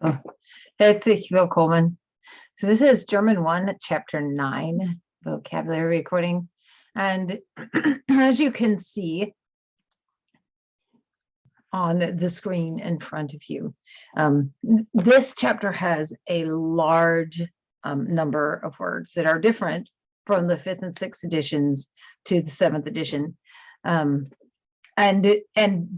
So, herzlich willkommen. So this is German 1, Chapter 9, vocabulary recording. And as you can see on the screen in front of you, this chapter has a large number of words that are different from the 5th and 6th editions to the 7th edition. And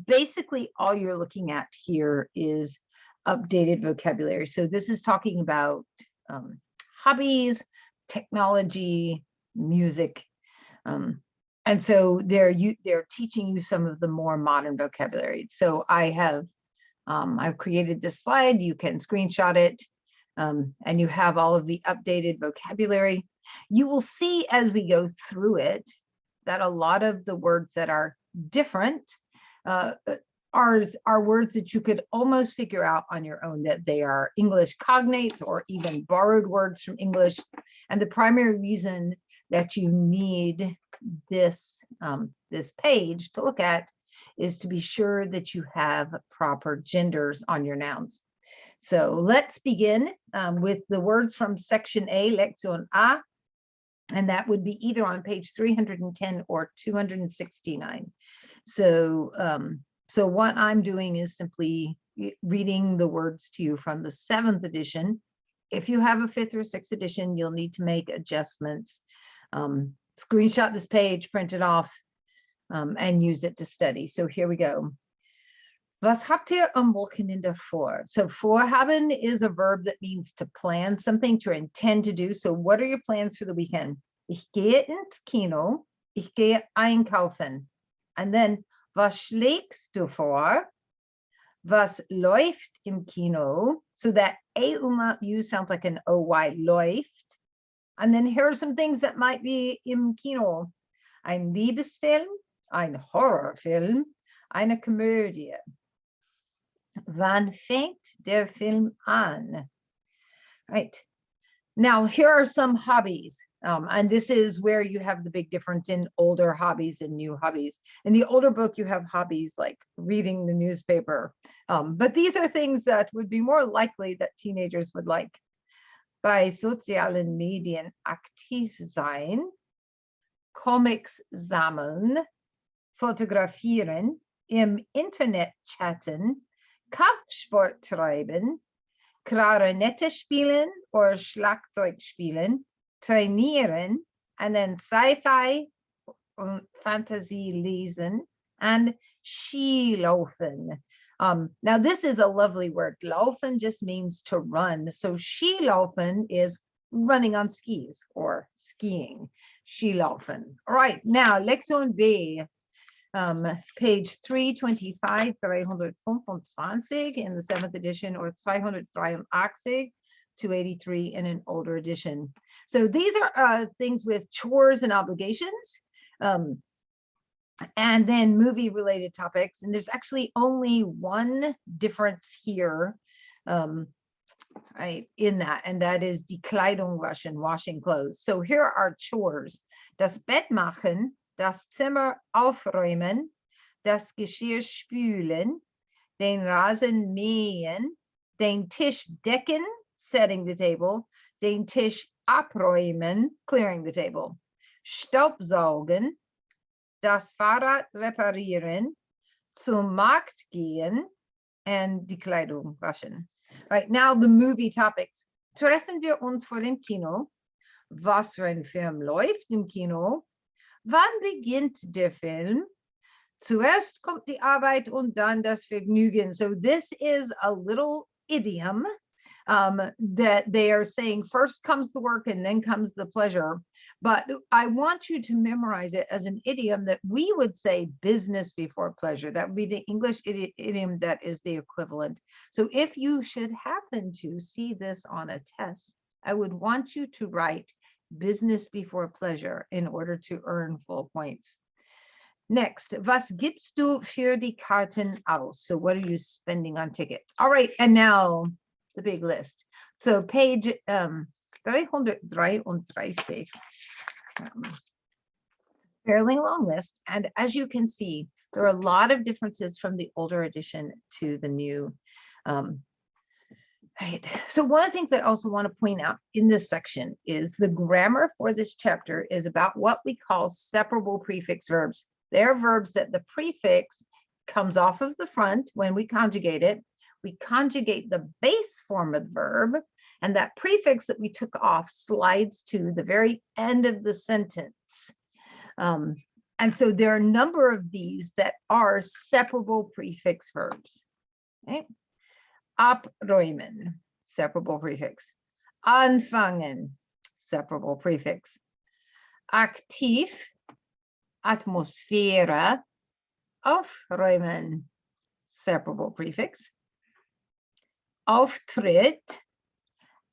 basically all you're looking at here is updated vocabulary. So this is talking about hobbies, technology, music, and so they're teaching you some of the more modern vocabulary. So I've created this slide. You can screenshot it, and you have all of the updated vocabulary. You will see as we go through it that a lot of the words that are different are words that you could almost figure out on your own, that they are English cognates or even borrowed words from English. And the primary reason that you need this page to look at is to be sure that you have proper genders on your nouns. So let's begin with the words from section A, Lección A, and that would be either on page 310 or 269. So what I'm doing is simply reading the words to you from the 7th edition. If you have a 5th or 6th edition, you'll need to make adjustments. Screenshot this page, print it off, and use it to study. So here we go. Was habt ihr am Wochenende vor? So vorhaben is a verb that means to plan something, to intend to do. So what are your plans for the weekend? Ich gehe ins Kino. Ich gehe einkaufen. And then, was schlägst du vor? Was läuft im Kino? So that U sounds like an OY, läuft. And then here are some things that might be im Kino. Ein Liebesfilm, ein Horrorfilm, eine Komödie. Wann fängt der Film an? Right. Now, here are some hobbies. And this is where you have the big difference in older hobbies and new hobbies. In the older book, you have hobbies like reading the newspaper. But these are things that would be more likely that teenagers would like. Bei sozialen Medien aktiv sein, Comics sammeln, fotografieren, im Internet chatten, Kampfsport treiben, Klarinette spielen or Schlagzeug spielen, trainieren, and then sci-fi und Fantasy lesen, and Skilaufen. Now this is a lovely word. Laufen just means to run. So Skilaufen is running on skis or skiing. Skilaufen. All right, now Lektion B. Page 325, 325 in the 7th edition, or 283, 283 in an older edition. So these are things with chores and obligations, and then movie-related topics. And there's actually only one difference here, right, in that, and that is die Kleidung waschen, washing clothes. So here are chores: das Bett machen, das Zimmer aufräumen, das Geschirr spülen, den Rasen mähen, den Tisch decken, setting the table, den Tisch abräumen, clearing the table, Staubsaugen, das Fahrrad reparieren, zum Markt gehen, and die Kleidung waschen. Right, now the movie topics. Treffen wir uns vor dem Kino? Was für ein Film läuft im Kino? Wann beginnt der Film? Zuerst kommt die Arbeit und dann das Vergnügen. So this is a little idiom that they are saying first comes the work and then comes the pleasure. But I want you to memorize it as an idiom that we would say business before pleasure. That would be the English idiom that is the equivalent. So if you should happen to see this on a test, I would want you to write business before pleasure in order to earn full points. Next, was gibst du für die Karten aus? So what are you spending on tickets? All right, and now the big list. So page 333, fairly long list. And as you can see, there are a lot of differences from the older edition to the new Right. So one of the things I also want to point out in this section is the grammar for this chapter is about what we call separable prefix verbs. They're verbs that the prefix comes off of the front when we conjugate it. We conjugate the base form of the verb, and that prefix that we took off slides to the very end of the sentence. And so there are a number of these that are separable prefix verbs. Okay? Abräumen, separable prefix. Anfangen, separable prefix. Aktiv, Atmosphäre. Aufräumen, separable prefix. Auftritt,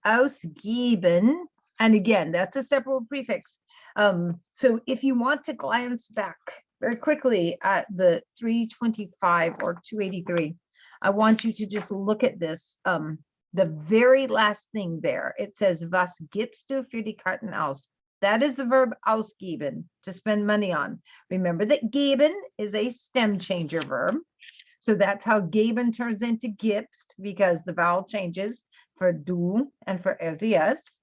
ausgeben, and again, that's a separable prefix. So if you want to glance back very quickly at the 325 or 283, I want you to just look at this. The very last thing there, it says, was gibst du für die Karten aus? That is the verb ausgeben, to spend money on. Remember that geben is a stem changer verb. So that's how geben turns into gibst, because the vowel changes for du and for ses.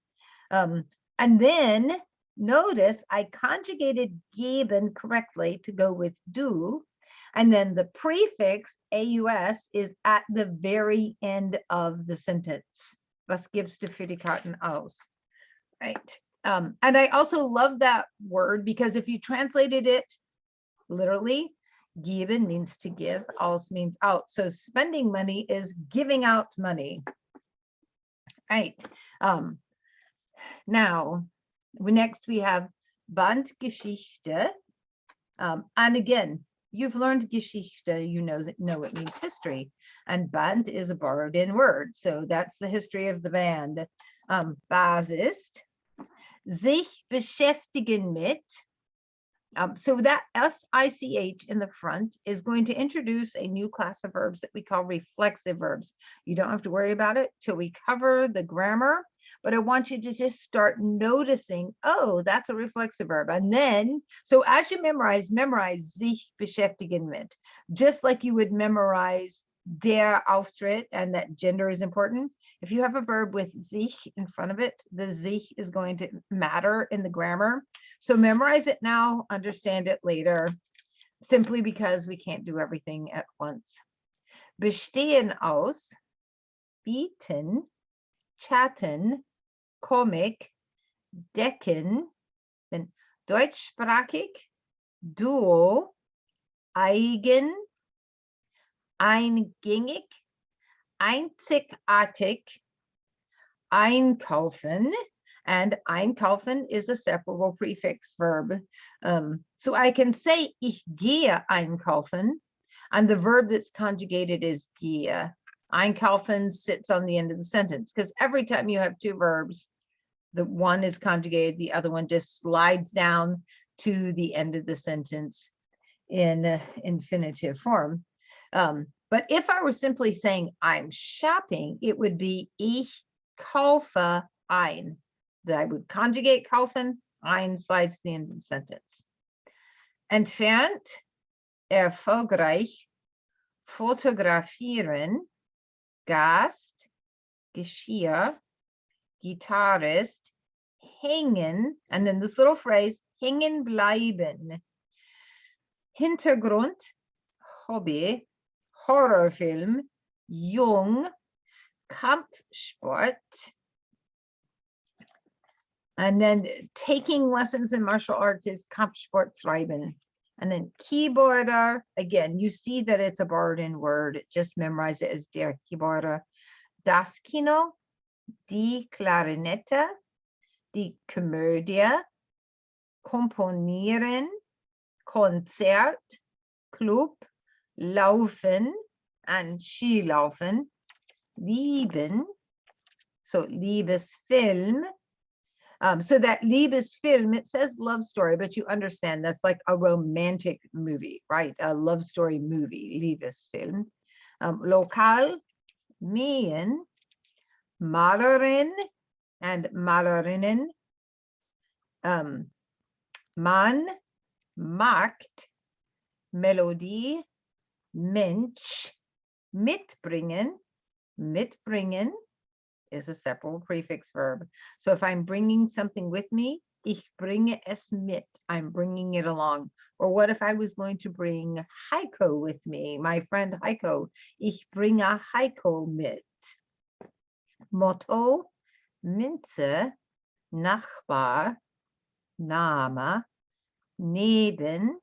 And then notice I conjugated geben correctly to go with du. And then the prefix aus is at the very end of the sentence. Was gibst du für die Karten aus? Right. And I also love that word because if you translated it literally, geben means to give, aus means out. So spending money is giving out money. Right. Now, next we have Bandgeschichte. And again, you've learned Geschichte, you know it means history. And Band is a borrowed in word. So that's the history of the band. Basis, sich beschäftigen mit. So that SICH in the front is going to introduce a new class of verbs that we call reflexive verbs. You don't have to worry about it till we cover the grammar, but I want you to just start noticing, oh, that's a reflexive verb. And then, so as you memorize sich beschäftigen mit, just like you would memorize der Auftritt and that gender is important. If you have a verb with sich in front of it, the sich is going to matter in the grammar. So memorize it now, understand it later, simply because we can't do everything at once. Bestehen aus, bieten, chatten, Comic, decken, then deutschsprachig, duo, eigen, eingängig, einzigartig, einkaufen, and einkaufen is a separable prefix verb. So I can say ich gehe einkaufen, and the verb that's conjugated is gehe. Einkaufen sits on the end of the sentence because every time you have two verbs, the one is conjugated, the other one just slides down to the end of the sentence in infinitive form. But if I were simply saying I'm shopping, it would be ich kaufe ein. That I would conjugate kaufen, ein slides to the end of the sentence. Entfernt, erfolgreich, fotografieren, Gast, Geschirr, Gitarrist, hängen, and then this little phrase, hängen bleiben. Hintergrund, Hobby, Horrorfilm, jung, Kampfsport, and then taking lessons in martial arts is Kampfsport treiben. And then keyboarder, again, you see that it's a borrowed in word. Just memorize it as der Keyboarder. Das Kino, die Klarinette, die Komödie, komponieren, Konzert, Club, laufen, and Skilaufen, lieben, so Liebesfilm. So that Liebesfilm, it says love story, but you understand that's like a romantic movie, right? A love story movie, Liebesfilm. Lokal, mähen, Malerin and Malerinnen, Mann, Markt, Melodie, Mensch, mitbringen, mitbringen, is a separable prefix verb. So if I'm bringing something with me, ich bringe es mit. I'm bringing it along. Or what if I was going to bring Heiko with me, my friend Heiko? Ich bringe Heiko mit. Motto, Minze, Nachbar, Name, neben,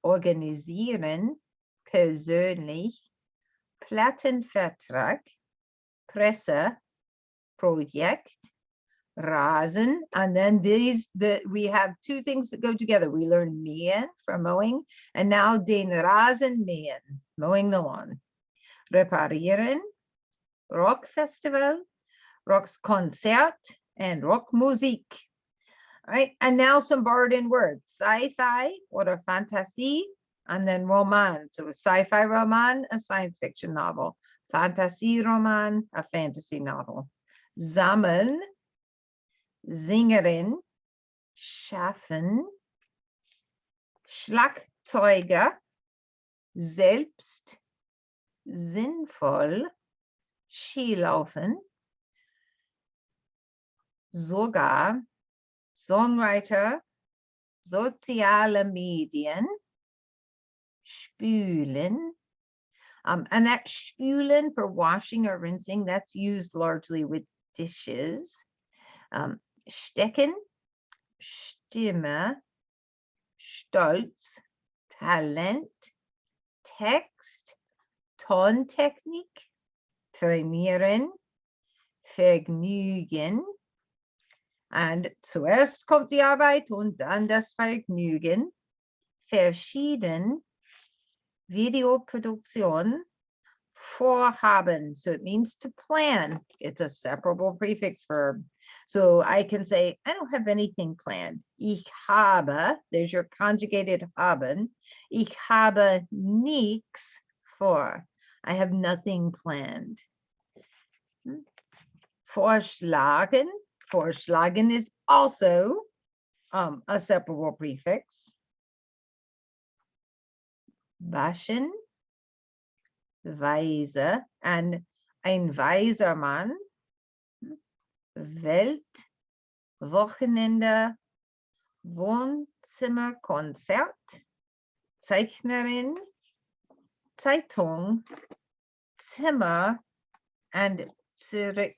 organisieren, persönlich, Plattenvertrag, Presse, Projekt, Rasen, and then we have two things that go together. We learn mähen for mowing, and now den Rasen mähen, mowing the lawn. Reparieren, Rockfestival, Rockkonzert, and Rockmusik. All right, and now some borrowed-in words: sci-fi or fantasy, and then Roman. So a sci-fi roman, a science fiction novel. Fantasy roman, a fantasy novel. Sammeln, Sängerin, schaffen, Schlagzeuger, selbst, sinnvoll, Skilaufen, sogar, Songwriter, soziale Medien, spülen. And that spülen for washing or rinsing, that's used largely with dishes. Stecken, Stimme, Stolz, Talent, Text, Tontechnik, trainieren, Vergnügen. Und zuerst kommt die Arbeit und dann das Vergnügen. Verschieden, Videoproduktion, vorhaben. So it means to plan. It's a separable prefix verb. So I can say, I don't have anything planned. Ich habe, there's your conjugated haben. Ich habe nichts vor. I have nothing planned. Vorschlagen. Vorschlagen is also a separable prefix. Waschen, weise, and ein weiser Mann, Welt, Wochenende, Wohnzimmerkonzert, Zeichnerin, Zeitung, Zimmer, and zurücksehen.